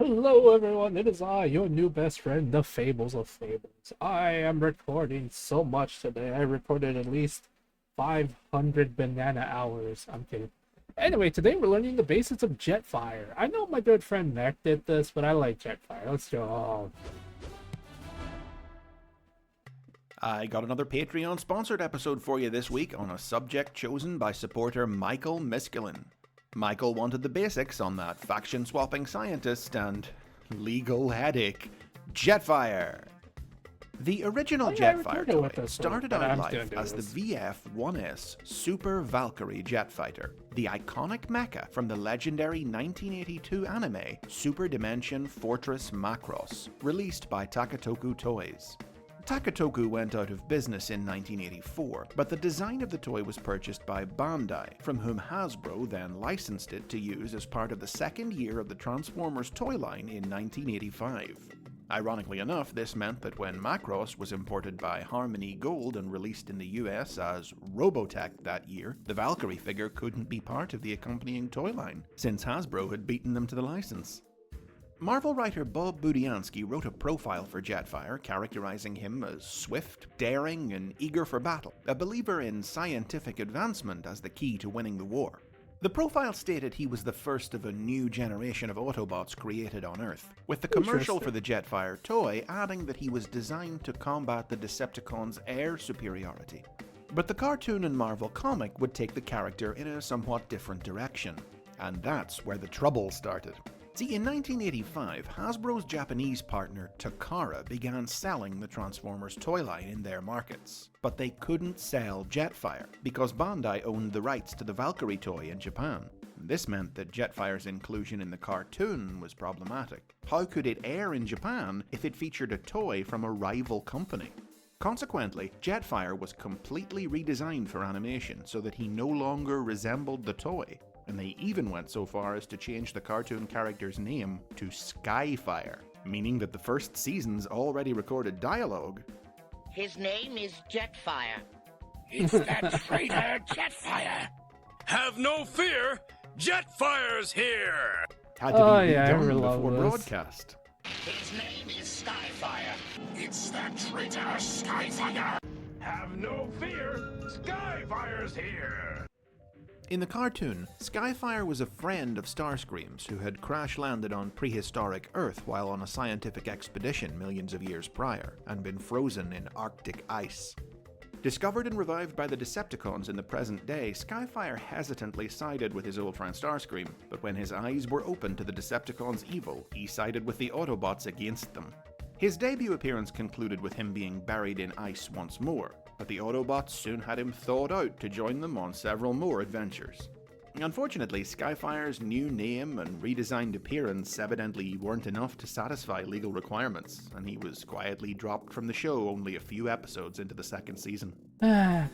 Hello everyone, it is I, your new best friend, the Fables of Fables. I am recording so much today. I recorded at least 500 banana hours. I'm kidding. Anyway, today we're learning the basics of Jetfire. I know my good friend Mac did this, but I like Jetfire. Let's go. I got another Patreon sponsored episode for you this week on a subject chosen by supporter Michael Miskillen. Michael wanted the basics on that faction swapping scientist and legal headache, Jetfire. The original Jetfire toy started out life as the VF-1S Super Valkyrie jet fighter, the iconic mecha from the legendary 1982 anime Super Dimension Fortress Macross, released by Takatoku Toys. Takatoku went out of business in 1984, but the design of the toy was purchased by Bandai, from whom Hasbro then licensed it to use as part of the second year of the Transformers toy line in 1985. Ironically enough, this meant that when Macross was imported by Harmony Gold and released in the US as Robotech that year, the Valkyrie figure couldn't be part of the accompanying toy line, since Hasbro had beaten them to the license. Marvel writer Bob Budiansky wrote a profile for Jetfire characterizing him as swift, daring, and eager for battle, a believer in scientific advancement as the key to winning the war. The profile stated he was the first of a new generation of Autobots created on Earth, with the commercial for the Jetfire toy adding that he was designed to combat the Decepticons' air superiority. But the cartoon and Marvel comic would take the character in a somewhat different direction, and that's where the trouble started. See, in 1985, Hasbro's Japanese partner Takara began selling the Transformers toy line in their markets. But they couldn't sell Jetfire because Bandai owned the rights to the Valkyrie toy in Japan. This meant that Jetfire's inclusion in the cartoon was problematic. How could it air in Japan if it featured a toy from a rival company? Consequently, Jetfire was completely redesigned for animation so that he no longer resembled the toy. And they even went so far as to change the cartoon character's name to Skyfire, meaning that the first season's already recorded dialogue. His name is Jetfire. It's that traitor Jetfire! Have no fear, Jetfire's here! Had to be redone before broadcast. His name is Skyfire. It's that traitor Skyfire! Have no fear, Skyfire's here! In the cartoon, Skyfire was a friend of Starscream's who had crash-landed on prehistoric Earth while on a scientific expedition millions of years prior, and been frozen in Arctic ice. Discovered and revived by the Decepticons in the present day, Skyfire hesitantly sided with his old friend Starscream, but when his eyes were opened to the Decepticons' evil, he sided with the Autobots against them. His debut appearance concluded with him being buried in ice once more, but the Autobots soon had him thawed out to join them on several more adventures. Unfortunately, Skyfire's new name and redesigned appearance evidently weren't enough to satisfy legal requirements, and he was quietly dropped from the show only a few episodes into the second season.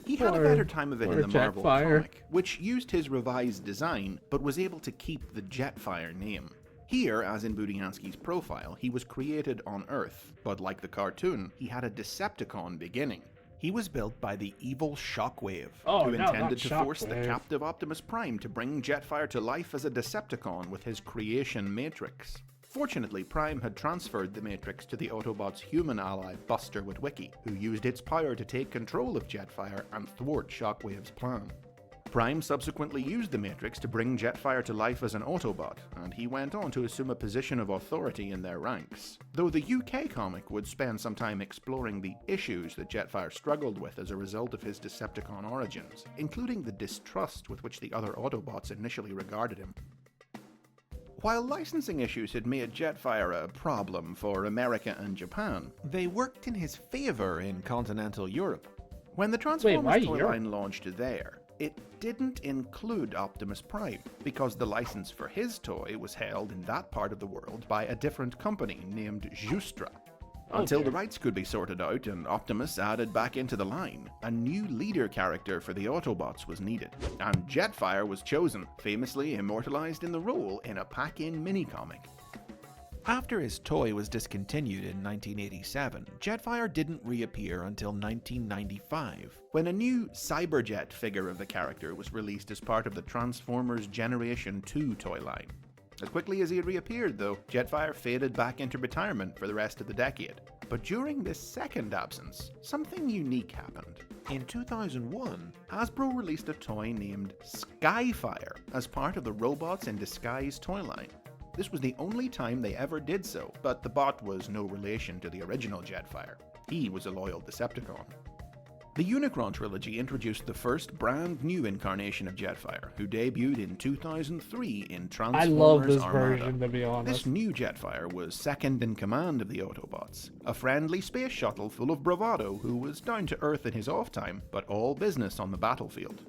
He had a better time of it in the Marvel comic, which used his revised design, but was able to keep the Jetfire name. Here, as in Budiansky's profile, he was created on Earth, but like the cartoon, he had a Decepticon beginning. He was built by the evil Shockwave, who intended to force the captive Optimus Prime to bring Jetfire to life as a Decepticon with his creation Matrix. Fortunately, Prime had transferred the Matrix to the Autobots' human ally Buster Witwicky, who used its power to take control of Jetfire and thwart Shockwave's plan. Prime subsequently used the Matrix to bring Jetfire to life as an Autobot, and he went on to assume a position of authority in their ranks, though the UK comic would spend some time exploring the issues that Jetfire struggled with as a result of his Decepticon origins, including the distrust with which the other Autobots initially regarded him. While licensing issues had made Jetfire a problem for America and Japan, they worked in his favour in continental Europe. When the Transformers toy line launched there, it didn't include Optimus Prime, because the license for his toy was held in that part of the world by a different company named Justra. Until the rights could be sorted out and Optimus added back into the line, a new leader character for the Autobots was needed, and Jetfire was chosen, famously immortalized in the role in a pack-in mini-comic. After his toy was discontinued in 1987, Jetfire didn't reappear until 1995, when a new Cyberjet figure of the character was released as part of the Transformers Generation 2 toy line. As quickly as he reappeared, though, Jetfire faded back into retirement for the rest of the decade. But during this second absence, something unique happened. In 2001, Hasbro released a toy named Skyfire as part of the Robots in Disguise toy line. This was the only time they ever did so, but the bot was no relation to the original Jetfire. He was a loyal Decepticon. The Unicron trilogy introduced the first brand new incarnation of Jetfire, who debuted in 2003 in Transformers I love this Armada. version, to be honest. This new Jetfire was second in command of the Autobots, a friendly space shuttle full of bravado who was down to earth in his off time, but all business on the battlefield.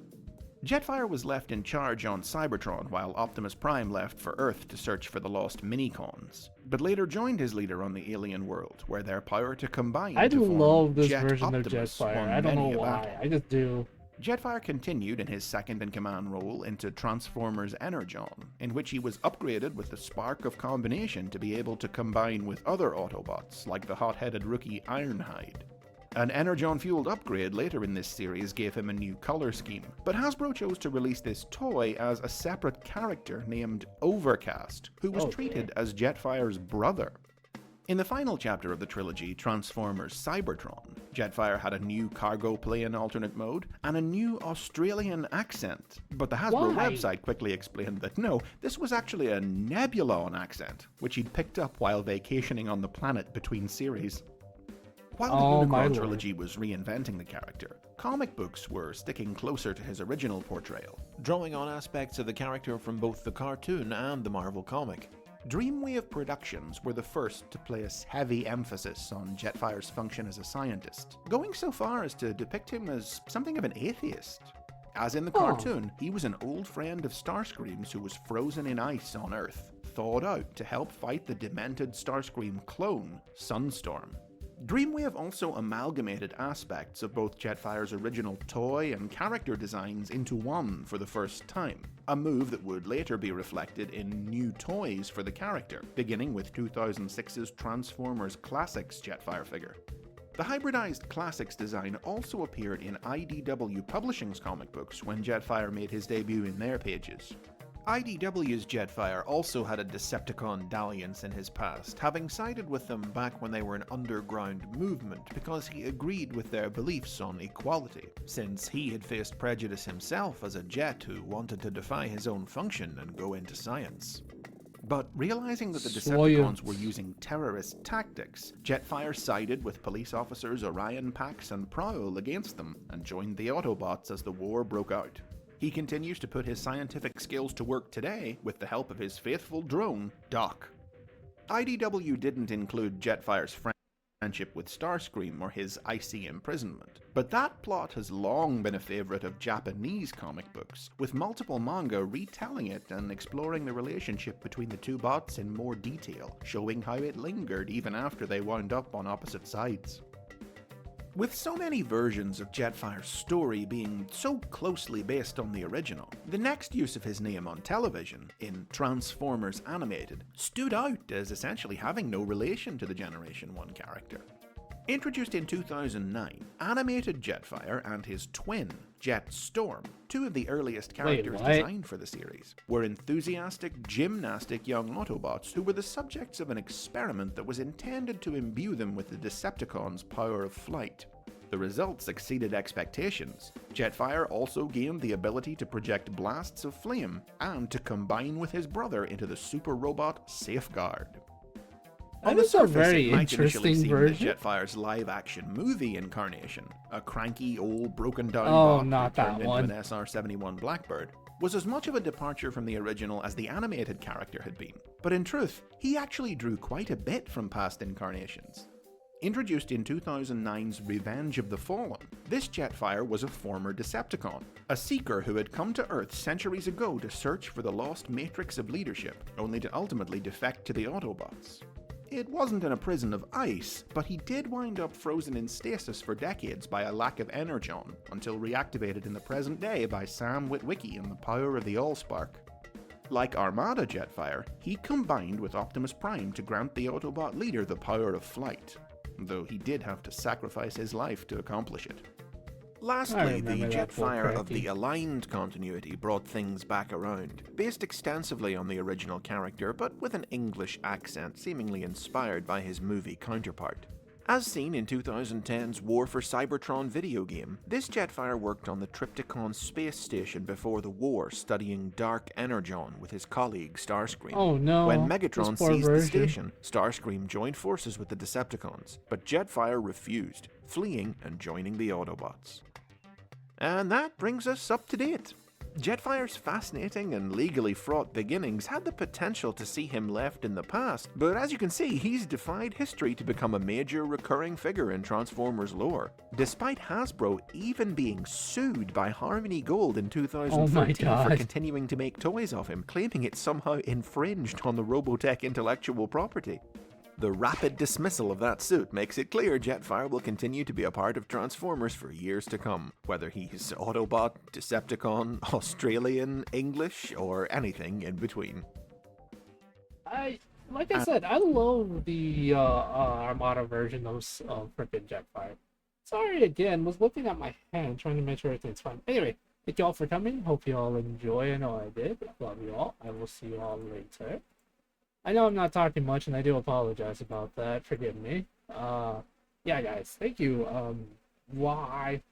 Jetfire was left in charge on Cybertron while Optimus Prime left for Earth to search for the lost Minicons, but later joined his leader on the alien world, where their power to combine I to form love this Jet version Optimus of Jetfire. won I don't know many a why. battle. I just do. Jetfire continued in his second-in-command role into Transformers Energon, in which he was upgraded with the Spark of Combination to be able to combine with other Autobots, like the hot-headed rookie Ironhide. An Energon-fueled upgrade later in this series gave him a new color scheme, but Hasbro chose to release this toy as a separate character named Overcast, who was treated as Jetfire's brother. In the final chapter of the trilogy, Transformers Cybertron, Jetfire had a new cargo plane alternate mode and a new Australian accent, but the Hasbro Why? website quickly explained that no, this was actually a Nebulon accent, which he'd picked up while vacationing on the planet between series. While the Unicron trilogy was reinventing the character, comic books were sticking closer to his original portrayal, drawing on aspects of the character from both the cartoon and the Marvel comic. Dreamwave Productions were the first to place heavy emphasis on Jetfire's function as a scientist, going so far as to depict him as something of an atheist. As in the cartoon, he was an old friend of Starscream's who was frozen in ice on Earth, thawed out to help fight the demented Starscream clone, Sunstorm. Dreamwave also amalgamated aspects of both Jetfire's original toy and character designs into one for the first time, a move that would later be reflected in new toys for the character, beginning with 2006's Transformers Classics Jetfire figure. The hybridized Classics design also appeared in IDW Publishing's comic books when Jetfire made his debut in their pages. IDW's Jetfire also had a Decepticon dalliance in his past, having sided with them back when they were an underground movement because he agreed with their beliefs on equality, since he had faced prejudice himself as a Jet who wanted to defy his own function and go into science. But realizing that the Decepticons were using terrorist tactics, Jetfire sided with police officers Orion Pax and Prowl against them and joined the Autobots as the war broke out. He continues to put his scientific skills to work today with the help of his faithful drone, Doc. IDW didn't include Jetfire's friendship with Starscream or his icy imprisonment, but that plot has long been a favorite of Japanese comic books, with multiple manga retelling it and exploring the relationship between the two bots in more detail, showing how it lingered even after they wound up on opposite sides. With so many versions of Jetfire's story being so closely based on the original, the next use of his name on television, in Transformers Animated, stood out as essentially having no relation to the Generation 1 character. Introduced in 2009, animated Jetfire and his twin, Jetstorm, two of the earliest characters designed for the series, were enthusiastic, gymnastic young Autobots who were the subjects of an experiment that was intended to imbue them with the Decepticons' power of flight. The results exceeded expectations. Jetfire also gained the ability to project blasts of flame and to combine with his brother into the super robot Safeguard. That is a very interesting version. Jetfire's live-action movie incarnation, a cranky old broken-down bot not that turned that one. into an SR-71 Blackbird, was as much of a departure from the original as the animated character had been. But in truth, he actually drew quite a bit from past incarnations. Introduced in 2009's Revenge of the Fallen, this Jetfire was a former Decepticon, a seeker who had come to Earth centuries ago to search for the lost matrix of leadership, only to ultimately defect to the Autobots. It wasn't in a prison of ice, but he did wind up frozen in stasis for decades by a lack of energon, until reactivated in the present day by Sam Witwicky and the power of the Allspark. Like Armada Jetfire, he combined with Optimus Prime to grant the Autobot leader the power of flight, though he did have to sacrifice his life to accomplish it. Lastly, the remember that Jetfire of Bullcracky. the Aligned continuity brought things back around, based extensively on the original character, but with an English accent seemingly inspired by his movie counterpart. As seen in 2010's War for Cybertron video game, this Jetfire worked on the Triptychon space station before the war, studying dark energon with his colleague Starscream. Oh no. When this Megatron poor seized the version. station, Starscream joined forces with the Decepticons, but Jetfire refused, fleeing and joining the Autobots. And that brings us up to date. Jetfire's fascinating and legally fraught beginnings had the potential to see him left in the past, but as you can see, he's defied history to become a major recurring figure in Transformers lore, despite Hasbro even being sued by Harmony Gold in 2013 for God. continuing to make toys of him, claiming it somehow infringed on the Robotech intellectual property. The rapid dismissal of that suit makes it clear Jetfire will continue to be a part of Transformers for years to come, whether he's Autobot, Decepticon, Australian, English, or anything in between. Like I said, I love the Armada version of frickin' Jetfire. Sorry again, was looking at my hand trying to make sure everything's fine. Anyway, thank you all for coming. Hope you all enjoy. I know I did. Love you all. I will see you all later. I know I'm not talking much, and I do apologize about that. Forgive me. Yeah, guys, thank you. Why?